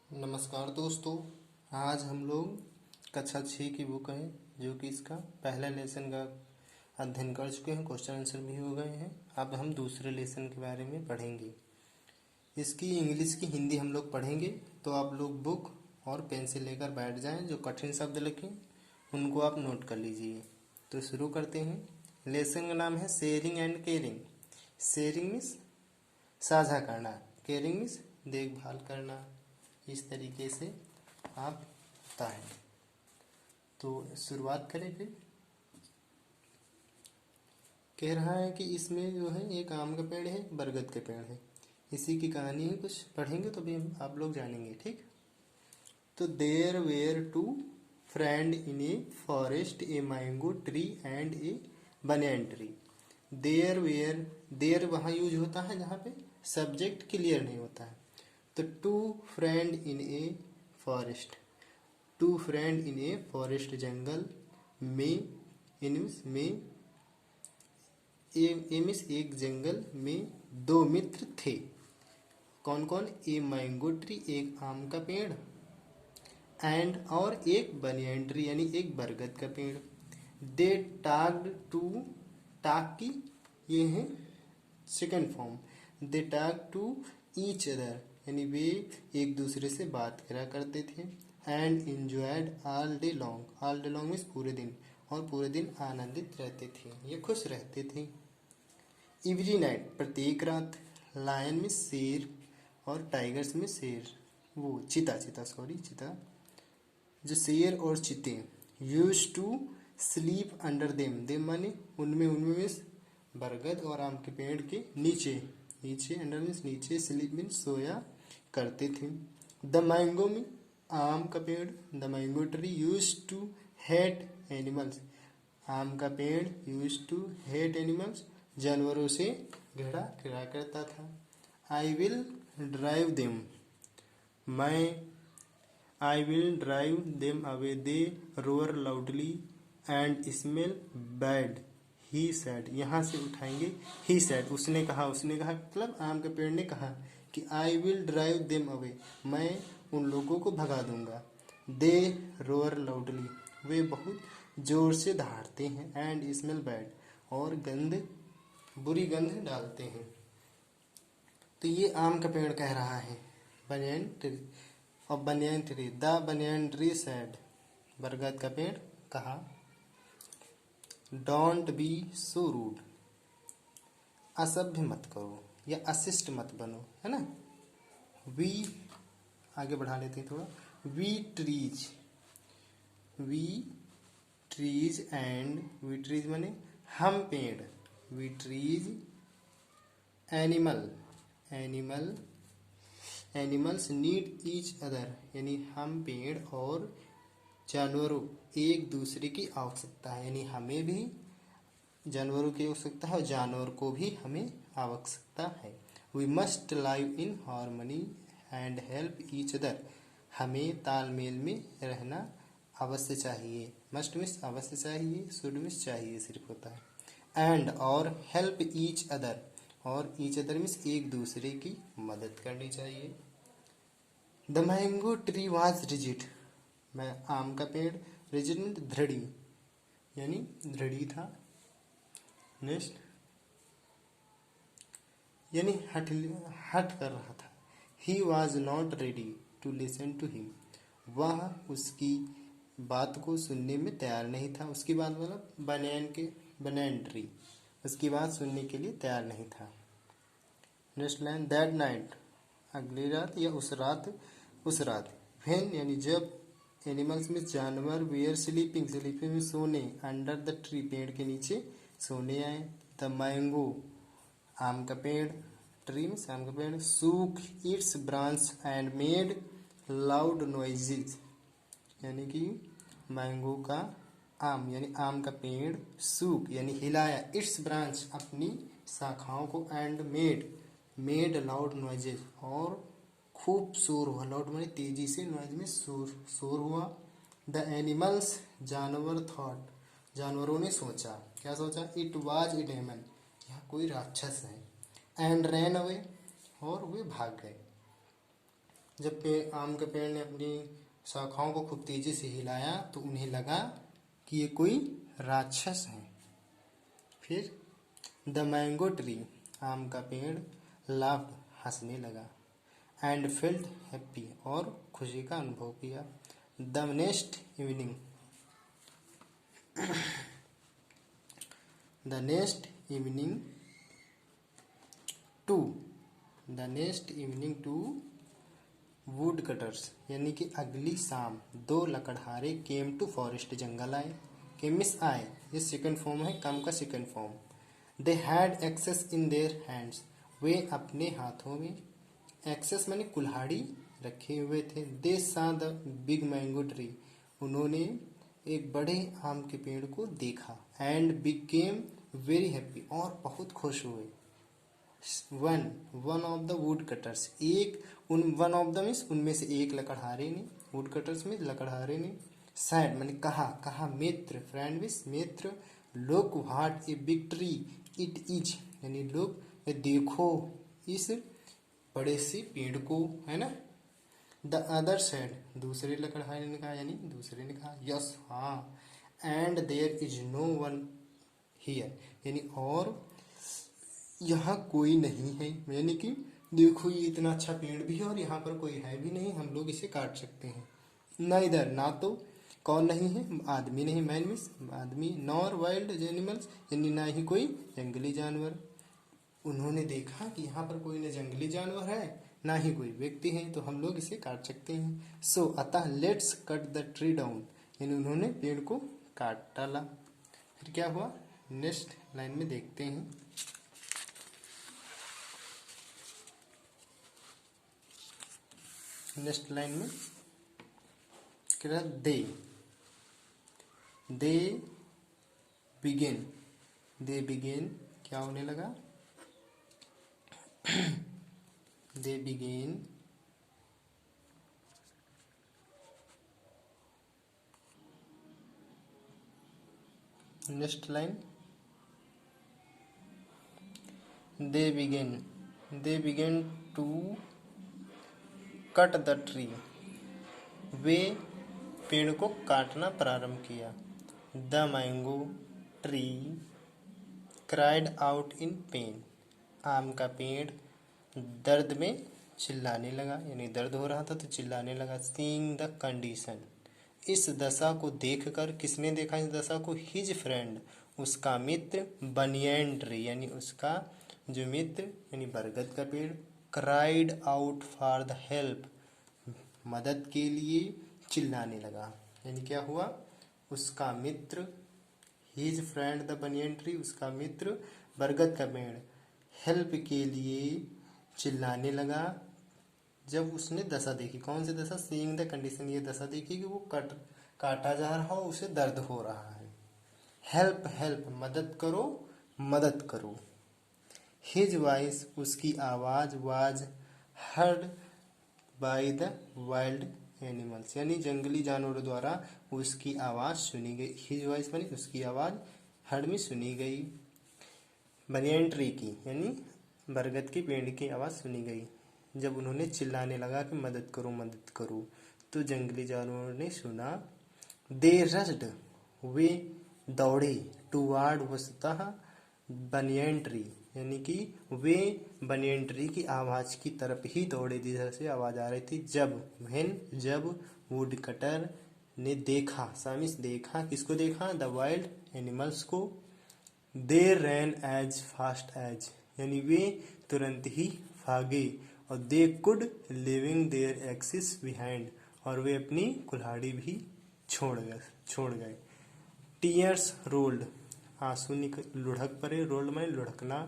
नमस्कार दोस्तों। आज हम लोग कक्षा 6 की बुक है जो कि इसका पहला लेसन का अध्ययन कर चुके हैं। क्वेश्चन आंसर भी हो गए हैं। अब हम दूसरे लेसन के बारे में पढ़ेंगे। इसकी इंग्लिश की हिंदी हम लोग पढ़ेंगे, तो आप लोग बुक और पेन से लेकर बैठ जाएं। जो कठिन शब्द लिखें उनको आप नोट कर लीजिए। तो शुरू करते हैं। लेसन का नाम है sharing and caring. Sharing means साझा करना, केयरिंग मीन्स देखभाल करना। इस तरीके से आप बताएं। तो शुरुआत करें। फिर कह रहा है कि इसमें जो है एक आम का पेड़ है, बरगद के पेड़ है। इसी की कहानी है, कुछ पढ़ेंगे तो भी आप लोग जानेंगे। ठीक। तो there were two friend in a forest, a mango tree and a banyan tree. There were, there वहाँ यूज होता है जहाँ पे सब्जेक्ट क्लियर नहीं होता है। तो two friend in a forest, two friend in a forest जंगल में, इन में ए मीन्स एक जंगल में दो मित्र थे। कौन कौन? ए मैंगो ट्री एक आम का पेड़, एंड और एक बनियान ट्री यानी एक बरगद का पेड़। दे टाग्ड टू, टाग की ये है second form. They talked to each other यानी वे एक दूसरे से बात करा करते थे। And enjoyed all day long, all day long means पूरे दिन, और पूरे दिन आनंदित रहते थे, ये खुश रहते थे। एवरी नाइट प्रत्येक रात, लायन में शेर और टाइगर्स में शेर, वो चीता, चीता जो शेर और चीते। Use to sleep under them, them माने उनमें मीन्स बरगद और आम के पेड़ के नीचे, नीचे अंडर मीन्स नीचे, स्लीप मीन्स सोया करते थे। द मैंगो में आम का पेड़, the mango tree use to hate animals, आम का पेड़ यूज टू हेट एनिमल्स जानवरों से घृणा करा करता था। आई विल ड्राइव देम, मैं I will drive them away, they row or loudly and smell bad, he sad, यहाँ से उठाएंगे ही सैड, उसने कहा, उसने कहा मतलब आम के पेड़ ने कहा कि I will drive them away, मैं उन लोगों को भगा दूंगा। दे रोअर लाउडली, वे बहुत जोर से दहाड़ते हैं। एंड स्मेल बैड, और गंध, बुरी गंध डालते हैं। तो ये आम का पेड़ कह रहा है। बनियान ट्री, और banyan tree, the banyan tree sad, बरगद का पेड़ कहा डोंट बी सो रूड, असभ्य मत करो या अशिष्ट मत बनो, है ना। वी, आगे बढ़ा लेते हैं थोड़ा। We trees, we trees and, we trees माने हम पेड़, we trees animal, animal animals need each other, यानी हम पेड़ और जानवरों एक दूसरे की आवश्यकता है, यानी हमें भी जानवरों की आवश्यकता है और जानवर को भी हमें आवश्यकता है। We must live in harmony and help each other, हमें तालमेल में रहना अवश्य चाहिए। मस्ट मीन्स अवश्य चाहिए, शुड मीन्स चाहिए सिर्फ होता है। एंड और हेल्प ईच अदर, और ईच अदर मीन्स एक दूसरे की मदद करनी चाहिए। The mango tree was rigid, मैं आम का पेड़, रिजिड मीन्स दृढ़ी, यानी दृढ़ी था। नेक्स्ट, यानी हट कर रहा था। He was not ready to listen to him, वह उसकी बात को सुनने में तैयार नहीं था। उसकी बात मतलब बनियान ट्री, उसकी बात सुनने के लिए तैयार नहीं था। नेक्स्ट लाइन, दैट नाइट, अगली रात या उस रात, व्हेन यानी जब, एनिमल्स में जानवर, वेयर स्लीपिंग, स्लीपिंग में सोने, अंडर द ट्री पेड़ के नीचे सोने आए। द मैंगो, आम का पेड़, ट्री में आम का पेड़, shook its branch and made loud noises, यानी कि मैंगो का आम यानी आम का पेड़ सूक यानी हिलाया, इट्स ब्रांच अपनी शाखाओं को, एंड मेड लाउड नॉइजेज और खूब शोर हुआ, लाउड माने तेजी से, नॉइज में शोर हुआ। द एनिमल्स, जानवर, थॉट, जानवरों ने सोचा, क्या सोचा? इट वाज ए डेमन, यह कोई राक्षस है। एंड रैन अवे, और वे भाग गए। जब आम के पेड़ ने अपनी शाखाओं को खूब तेजी से हिलाया तो उन्हें लगा कि ये कोई राक्षस है। फिर द मैंगो ट्री, आम का पेड़, लाफ्ड, हंसने लगा, एंड फेल्ट हैप्पी, और खुशी का अनुभव किया। The next evening, the next evening to the next evening to woodcutters, यानी कि अगली शाम दो लकड़हारे केम टू फॉरेस्ट, जंगल आए। केमिस आए, ये सेकंड फॉर्म है, कम का second form. They had axes in their hands, वे अपने हाथों में, एक्सेस माने कुल्हाड़ी, रखे हुए थे। दे सा द बिग मैंगो ट्री, उन्होंने एक बड़े आम के पेड़ को देखा। एंड बिकेम वेरी हैप्पी, और बहुत खुश हुए। One of the wood cutters, one of the means उनमें से एक लकड़हारे ने, वुड कटर्स में लकड़हारे ने, सैड मैंने कहा मित्र, फ्रेंड विस मित्र, look what a big tree it is, यानी लुक देखो इस बड़े से पेड़ को, है ना। द अदर सैड, दूसरे लकड़हारे ने कहा, यानी दूसरे ने कहा यस, हाँ। And there is no one here, यानी और यहाँ कोई नहीं है, यानी कि देखो ये इतना अच्छा पेड़ भी है और यहाँ पर कोई है भी नहीं, हम लोग इसे काट सकते हैं। ना इधर, ना तो कौन नहीं है, आदमी नहीं, मैन मीन्स आदमी, नॉर वाइल्ड एनिमल्स, यानी ना ही कोई जंगली जानवर। उन्होंने देखा कि यहाँ पर कोई न जंगली जानवर है ना ही कोई व्यक्ति है, तो हम लोग इसे काट सकते हैं। सो अतः let's cut the tree down, यानी उन्होंने पेड़ को काट डाला। फिर क्या हुआ, नेक्स्ट लाइन में देखते हैं। नेक्स्ट लाइन में क्या, दे बिगेन क्या होने लगा, they began next line, they began to cut the tree, वे पेड़ को काटना प्रारंभ किया। The mango tree cried out in pain, आम का पेड़ दर्द में चिल्लाने लगा, यानी दर्द हो रहा था तो चिल्लाने लगा। सीइंग द कंडीशन, इस दशा को देखकर, किसने देखा इस दशा को, हिज फ्रेंड, उसका मित्र, बनियन ट्री, यानी उसका जो मित्र यानी बरगद का पेड़, cried out for the help, मदद के लिए चिल्लाने लगा। यानी क्या हुआ, उसका मित्र, his friend the banyan tree, उसका मित्र बरगद का पेड़ हेल्प के लिए चिल्लाने लगा जब उसने दशा देखी। कौन सी दशा, सीइंग द कंडीशन, ये दशा देखी कि वो काटा जा रहा हो, उसे दर्द हो रहा है। हेल्प हेल्प, मदद करो मदद करो। हिज वॉइस, उसकी आवाज, was heard by the wild animals, यानी जंगली जानवरों द्वारा उसकी आवाज सुनी गई। हिज वॉइस मानी उसकी आवाज, हर्ड में सुनी गई। बनियन ट्री की, यानी बरगद के पेड़ की आवाज सुनी गई जब उन्होंने चिल्लाने लगा कि मदद करो मदद करो, तो जंगली जानवरों ने सुना। दे रस्ड, वे दौड़े, टुवार्ड वस्तुतः बनियन ट्री, यानी कि वे बनियन ट्री की आवाज की तरफ ही दौड़े जिधर से आवाज आ रही थी। जब वुड कटर ने देखा, सामिस देखा, किसको देखा, द वाइल्ड एनिमल्स को। They ran as fast as, यानी वे तुरंत ही भागे। और they could living their axes behind, और वे अपनी कुल्हाड़ी भी छोड़ गए। टीयर्स रोल्ड, आंसू लुढ़क पड़े, रोल्ड में लुढ़कना।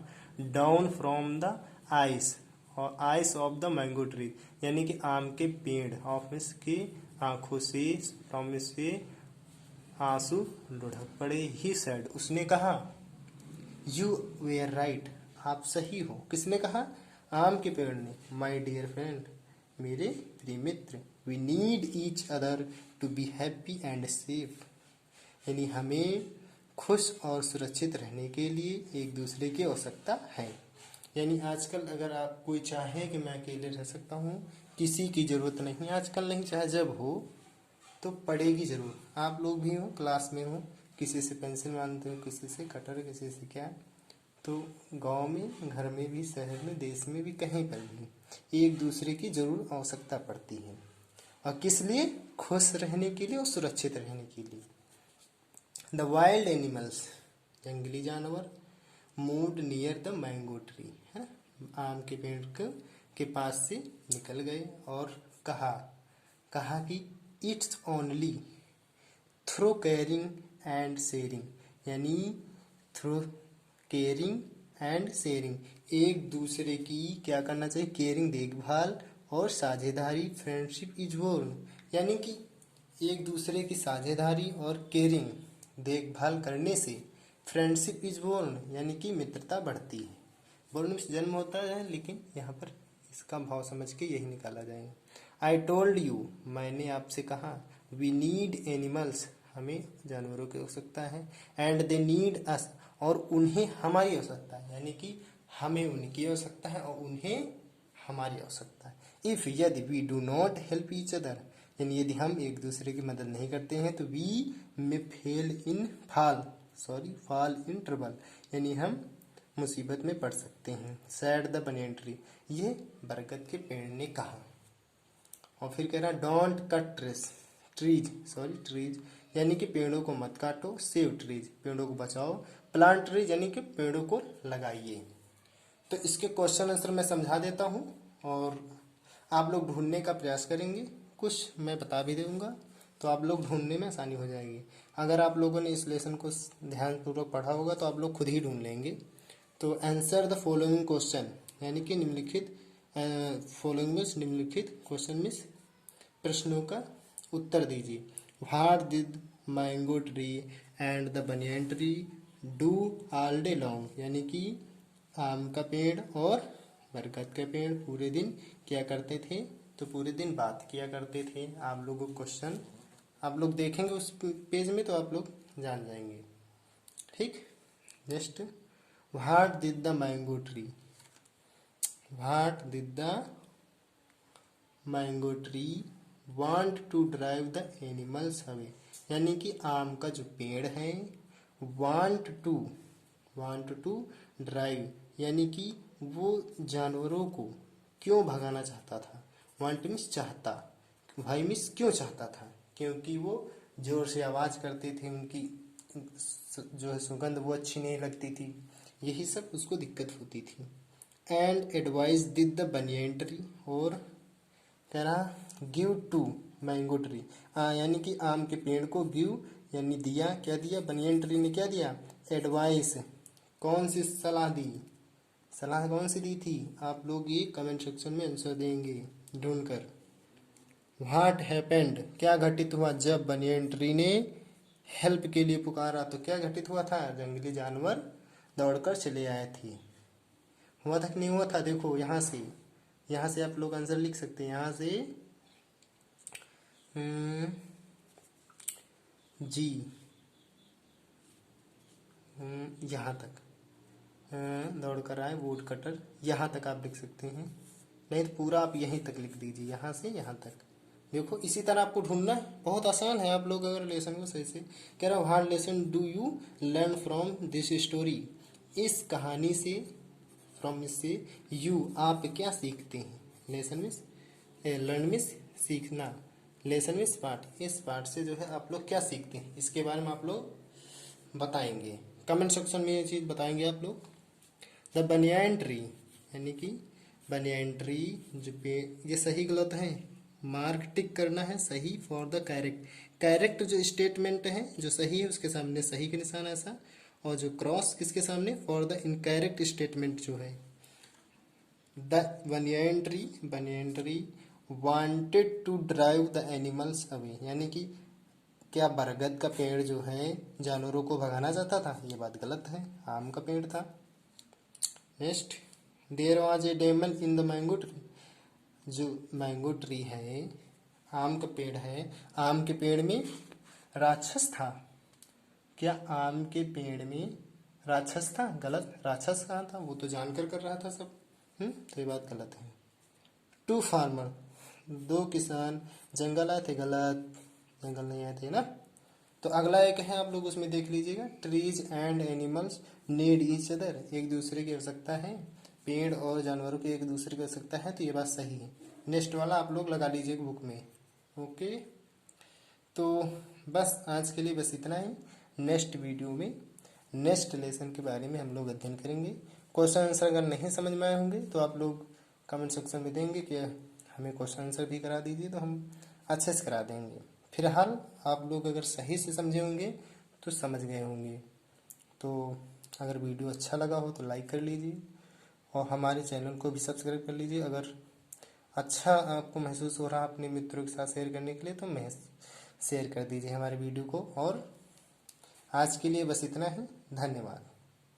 डाउन फ्रॉम द आइस, और ice of the mango tree, यानी कि आम के पेड़, ऑफ मीन्स के आंखों से, फ्रॉम मीन्स से आंसू लुढ़क पड़े। ही सेड, उसने कहा, यू वेयर राइट, आप सही हो। किसने कहा, आम के पेड़ ने। माई डियर फ्रेंड, मेरे प्रिय मित्र, we need each other to be happy and safe, यानी हमें खुश और सुरक्षित रहने के लिए एक दूसरे की आवश्यकता है। यानी आजकल अगर आप कोई चाहे कि मैं अकेले रह सकता हूँ किसी की ज़रूरत नहीं, आजकल नहीं, चाहे जब हो तो पड़ेगी ज़रूर। आप लोग भी हो, क्लास में हो, किसी से पेंसिल मांगते हो, किसी से कटर, किसी से क्या, तो गांव में, घर में भी, शहर में, देश में भी, कहीं पर भी एक दूसरे की ज़रूर आवश्यकता पड़ती है। और किस लिए? खुश रहने के लिए और सुरक्षित रहने के लिए। द वाइल्ड एनिमल्स, जंगली जानवर, moved near the mango tree, है ना, आम के पेड़ के पास से निकल गए और कहा कि it's only through caring and sharing, यानी थ्रू केयरिंग एंड शेयरिंग, एक दूसरे की क्या करना चाहिए? केयरिंग, देखभाल, और साझेदारी, फ्रेंडशिप इज बोर्न, यानी कि एक दूसरे की साझेदारी और केयरिंग, देखभाल करने से फ्रेंडशिप इज बोर्न, यानी कि मित्रता बढ़ती है। बोर्न में जन्म होता है, लेकिन यहाँ पर इसका भाव समझ के यही निकाला जाएगा। आई टोल्ड यू, मैंने आपसे कहा, वी नीड एनिमल्स, हमें जानवरों की आवश्यकता है, एंड दे नीड अस, और उन्हें हमारी आवश्यकता है, यानी कि हमें उनकी आवश्यकता है और उन्हें हमारी आवश्यकता है। इफ, यदि we do not help each other, यानी यदि हम एक दूसरे की मदद नहीं करते हैं, तो वी में फॉल इन ट्रबल, यानी हम मुसीबत में पड़ सकते हैं। सैड द बनियन ट्री, ये बरगद के पेड़ ने कहा। और फिर कह रहा डोंट कट ट्रीज, यानी कि पेड़ों को मत काटो। सेव ट्रीज, पेड़ों को बचाओ। प्लांट ट्रीज, यानी कि पेड़ों को लगाइए। तो इसके क्वेश्चन आंसर मैं समझा देता हूँ और आप लोग ढूंढने का प्रयास करेंगे, कुछ मैं बता भी दूंगा, तो आप लोग ढूंढने में आसानी हो जाएगी। अगर आप लोगों ने इस लेसन को ध्यानपूर्वक पढ़ा होगा तो आप लोग खुद ही ढूंढ लेंगे। तो आंसर द फॉलोइंग क्वेश्चन, यानी कि निम्नलिखित क्वेश्चन में प्रश्नों का उत्तर दीजिए। What did mango tree and the banyan tree do all day long, यानी कि आम का पेड़ और बरगद का पेड़ पूरे दिन क्या करते थे? तो पूरे दिन बात किया करते थे। आप लोगों को क्वेश्चन आप लोग देखेंगे उस पेज में तो आप लोग जान जाएंगे। ठीक, next, what did the mango tree want to drive the animals away, यानी कि आम का जो पेड़ है वांट टू ड्राइव, यानी कि वो जानवरों को क्यों भगाना चाहता था? वांट मीन्स चाहता, भाई मीन्स क्यों चाहता था? क्योंकि वो जोर से आवाज़ करते थे, उनकी जो है सुगंध वो अच्छी नहीं लगती थी, यही सब उसको दिक्कत होती थी। And advice did the banyan tree, और कह रहा गिव टू मैंगो ट्री, यानी कि आम के पेड़ को गिव यानी दिया, क्या दिया? बनियन ट्री ने क्या दिया? एडवाइस, कौन सी सलाह दी? सलाह कौन सी दी थी? आप लोग ये कमेंट सेक्शन में आंसर देंगे ढूंढकर। व्हाट हैपेंड, क्या घटित हुआ जब बनियन ट्री ने हेल्प के लिए पुकारा? तो क्या घटित हुआ था? जंगली जानवर दौड़कर चले आए थे। हुआ था कि नहीं हुआ था? देखो यहाँ से आप लोग आंसर लिख सकते हैं। यहाँ से जी यहाँ तक दौड़ कर आए वुड कटर, यहाँ तक आप लिख सकते हैं, नहीं तो पूरा आप यहीं तक लिख दीजिए, यहाँ से यहाँ तक। देखो इसी तरह आपको ढूंढना है, बहुत आसान है। आप लोग अगर लेसन को सही से कह रहा हूँ, hard lesson do you learn from this story, इस कहानी से, फ्रॉम इससे, यू आप क्या सीखते हैं? लेसन मिस लर्न मिस सीखना, लेसन मिस पाठ, इस पाठ से जो है आप लोग क्या सीखते हैं, इसके बारे में आप लोग बताएंगे, कमेंट सेक्शन में ये चीज़ बताएंगे आप लोग। द बनियान ट्री, यानी कि बनियान ट्री जो पेड़, ये सही गलत है, मार्क टिक करना है सही फॉर द करेक्ट जो स्टेटमेंट है जो सही है उसके सामने सही का निशान ऐसा, और जो क्रॉस किसके सामने? फॉर द इनकरेक्ट स्टेटमेंट जो है। The banyan tree wanted to drive the animals away, यानी कि क्या बरगद का पेड़ जो है जानवरों को भगाना चाहता था? ये बात गलत है, आम का पेड़ था। Next, there was a demon in the mango tree, जो मैंगो ट्री है, आम का पेड़ है, आम के पेड़ में राक्षस था। क्या आम के पेड़ में राक्षस था? गलत, राक्षस कहाँ था? वो तो जानकर कर रहा था सब। तो ये बात गलत है। टू फार्मर, दो किसान जंगल आए थे, गलत, जंगल नहीं आए थे ना। तो अगला एक है, आप लोग उसमें देख लीजिएगा, trees and animals need each other, एक दूसरे की आवश्यकता है, पेड़ और जानवरों की एक दूसरे की आवश्यकता है, तो ये बात सही है। नेक्स्ट वाला आप लोग लगा लीजिएगा बुक में। ओके, तो बस आज के लिए बस इतना ही। नेक्स्ट वीडियो में नेक्स्ट लेसन के बारे में हम लोग अध्ययन करेंगे। क्वेश्चन आंसर अगर नहीं समझ में आए होंगे तो आप लोग कमेंट सेक्शन में देंगे कि हमें क्वेश्चन आंसर भी करा दीजिए, तो हम अच्छे से करा देंगे। फिलहाल आप लोग अगर सही से समझे होंगे तो समझ गए होंगे। तो अगर वीडियो अच्छा लगा हो तो लाइक कर लीजिए और हमारे चैनल को भी सब्सक्राइब कर लीजिए। अगर अच्छा आपको महसूस हो रहा अपने मित्रों के साथ शेयर करने के लिए तो शेयर कर दीजिए हमारे वीडियो को। और आज के लिए बस इतना ही, धन्यवाद।